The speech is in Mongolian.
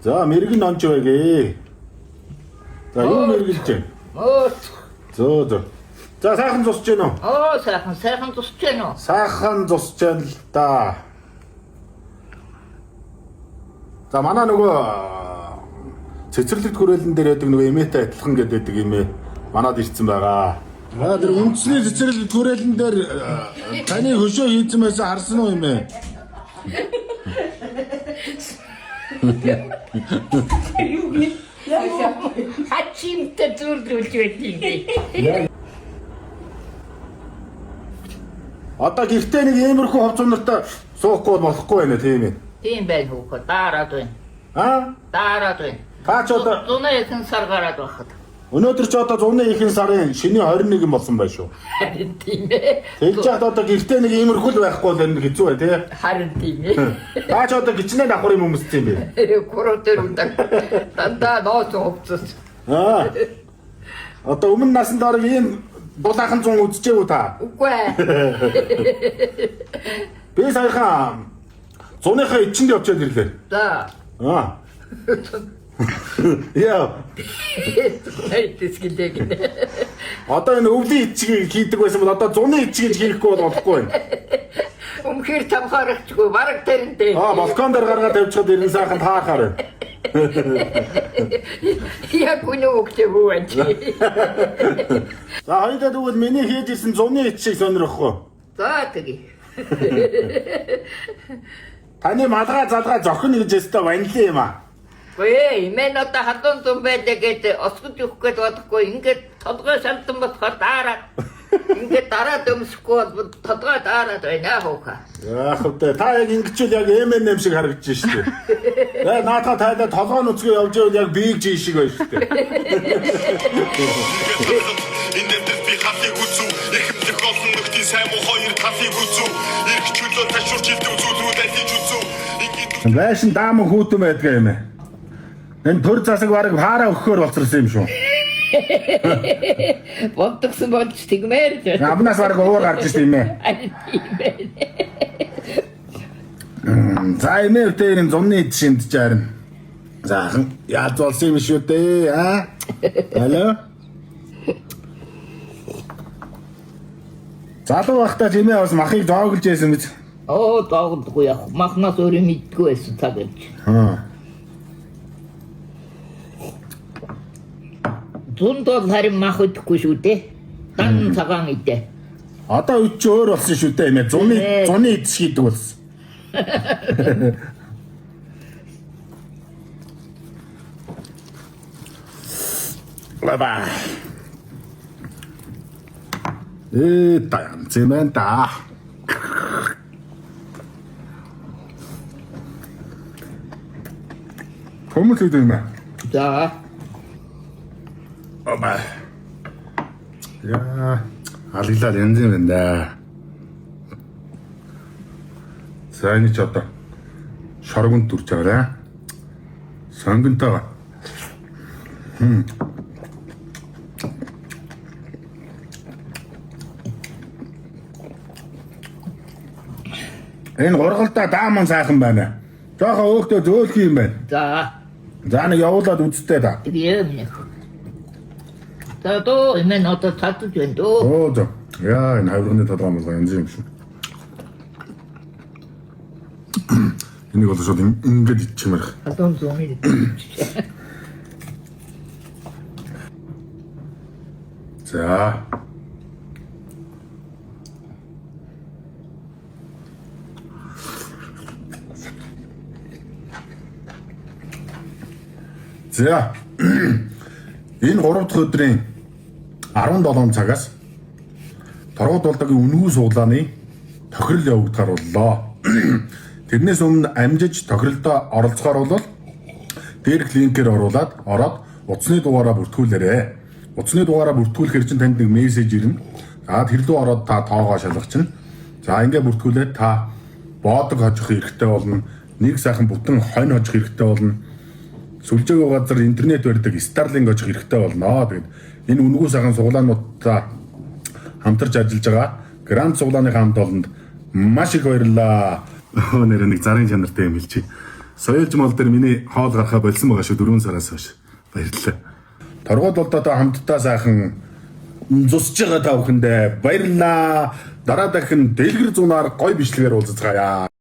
За мэрэгэн онч байгээ. За юу мэргэлж байна? Зөө. За сайхан зусж гэнэ үү? Сайхан зусж гэнэ үү? Сайхан зусж гэнэ л да. За манай нөгөө цэцэрлэгт хүрээлэн дээр байдаг нөгөө эмээтэй адилхан гэдэг эмээ манад ирсэн байгаа. Тэр үндэсний цэцэрлэгт хүрээлэн дээр таны хөшөө хийсэн байсан харсан уу эмээ? Хачимтэй зүрдүүлж байдیں۔ Одоо гэртээ нэг иймэрхүү ховцоо нартай суухгүй болохгүй байна тийм ээ. Тийм байх уу? Дараад байна. Дараад байна. Та ч одоо 101 сар гараад байхад. Өнөөдөр ч одоо 101 сарын шөнийн 21 болсон байх шүү. Харин тийм ээ. Тэгж яхад одоо гэртээ нэг иймэрхүү л байхгүй л энэ хэцүү бай тий. Харин тийм ээ. Та ч одоо гिचнээ давхар юм хүмүүс тийм бэ. Куруу дээр ундаг. Дандаа ноос овцос. Одоо өмнө насанд орог ийм дулаахан зун үзчихэв та. Үгүй ээ. Би саяхан 100-ийнхаа эчэнд явчихад ирлээ. За. Яа. Тэсгэлэг. Одоо энэ өвлийн ичгийг хийдэг байсан бол одоо 100-ны ичгийг хийхгүй болохгүй байна. Өмхөр тамхаарахчгүй бараг тэрнтэй. Балкон дээр гаргаад тавьчихад ирэн сайхан таахаар байна. Яг үнэ өгчөө байна чи. За хоёулаа тэгвэл миний хийж исэн 100-ны ичийг сонирхохгүй. За тэгье. Таны малгай залгай зохино гэж өстө ванили юм аа. Ой, мен одоо хатан зам байдаг гэдэг осгож өгөх гээд бодохгүй. Ингээд толгой шалтан болохоор дараад. Ингээд дараад өмсөхгүй бол толгой дараад байна хөөка. Яах вэ? Та яг ингэчүүл яг M&M шиг харагдаж шүү дээ. Наадаа тайлаа толгой нүцгөө явж байвал яг Big G шиг байна шүү дээ. Энэ дэвтэр би хатыг үзүү. Ихэвчлэн олон нөхдийн сайн муу хоёр талыг үзүү. Ирэх чөлөө ташуурч илдэг зүйлүүд алиж үзүү. Байшин даам хүүтэн байдгаа юм ээ. Энэ төр засаг бараг хаараа өгөхөөр болцсон юм шүү. Бодгсон болж тэгмээр. Амнаас бараг уур гарч ирсэн юм ээ. За энэ дээр энэ зумны шинж жаарна. Заахан яаж болсон юм шүү дээ аа? Алло. Залуу байхдаа чимээ бас махыг доогдож байсан биз? Доогдохгүй яг махнаас өөрөө мэдгүй байсан цаг гэж. Зунд бол харин мах идэхгүй шүү дээ. Дан цагаан идэ. Одоо үуч чи өөр болсон шүү дээ эмээ. Зуны идэж хийдэг болсон. Баба. Таям цемента. Хүмүүс идэх юм аа. За. Оба. Яа, алилаа янз юм байна да. Сайн ч одоо шоргонд дүрж байгаа. Сонгонтой. Энэ горголдоо дааман сайхан байна. Жохоо өөхтөө зөөлх юм байна. За нэг явуулаад үзтээ та. Тийм. Тато энэ одоо татж байна дөө. За. Яа, энэ хаврын толгой мөн янз юм шүү. Энийг бол шууд ингэж ичмээр. Хатан зүүмээ. За. За. Энэ 3 дахь өдрийн 17 цагаас торгууд болдогийн үнэгүй суглааны тохирол явагдахаар боллоо. Тэрнээс өмнө амжиж тохиролдоо оролцохоор бол дээрх линкээр ороод утасны дугаараа бүртгүүлээрэй. Утасны дугаараа бүртгүүлэхээр чинь танд нэг мессеж ирнэ. За тэр лөө ороод та тоогоо шалгачихна. За ингээ бүртгүүлээд та боодог хожих хэрэгтэй болно. Нэг сайхан бүтэн хонь хожих хэрэгтэй болно. Сүлжээгөө газар интернет барьдаг Starlink очих хэрэгтэй болно. Тэгээд энэ үнэгүй сайхан суглаануудтай хамтарч ажиллаж байгаа Гранд суглааны хамт олонд маш их баярлалаа. Нэр нэг зарын чанартай юм хэлчихье. Соёлж мол дээр миний хоол гарахаа болсон байгаа шүү 4 сараас хойш. Баярлалаа. Торгууд бол одоо хамтдаа сайхан зусж байгаа та бүхэндээ баярлалаа. Дараа дахин дэлгэр зунаар гой бичлэгээр уулзцгаая.